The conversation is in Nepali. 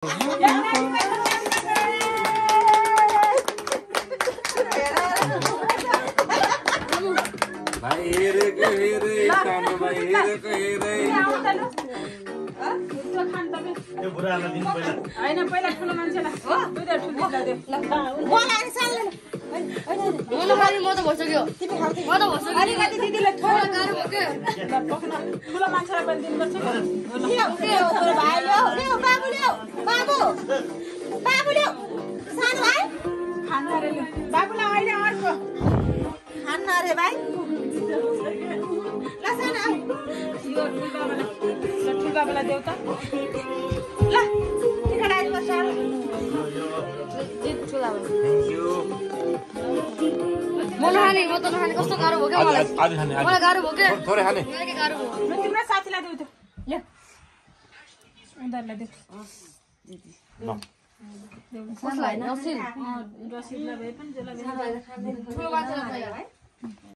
भाइ हेरेको हेरे सानो भाइ हेरेको हेरे यो बुढालाई दिनु पहिला हैन पहिला ठुलो मान्छेलाई हो दुईटा ठुलो दियो मलाई साल्दैन म त भइसक्यो तिमी खाऊ म त भइसक्यो अलिकति दिदीले थोरै गाह्रो भयो के ठुलो मान्छेलाई पनि दिनुपर्छ ल्याउ तोरो भाइ ल्याउ ल्याउ बाबु ल्याउ बाबु बाबु ल्याउ सानो भाइ खानु अरे बाबुलाई अहिले अर्को खान्न अरे भाइ ल सानो आऊ यो ठुलो बाबुलाई देऊ त ल टिकट आइज बस्छ थ्यांक यू म नखाने म त नखाने कस्तो गाह्रो भयो क्या मलाई आज खाने मलाई गाह्रो भयो के थोरै खाने के गाह्रो भयो ल तिम्रो साथीलाई देऊ त ल उनीहरूलाई देऊ ल कसलाई नसिल रसिदलाई भए पनि जसलाई ठुलो मान्छेलाई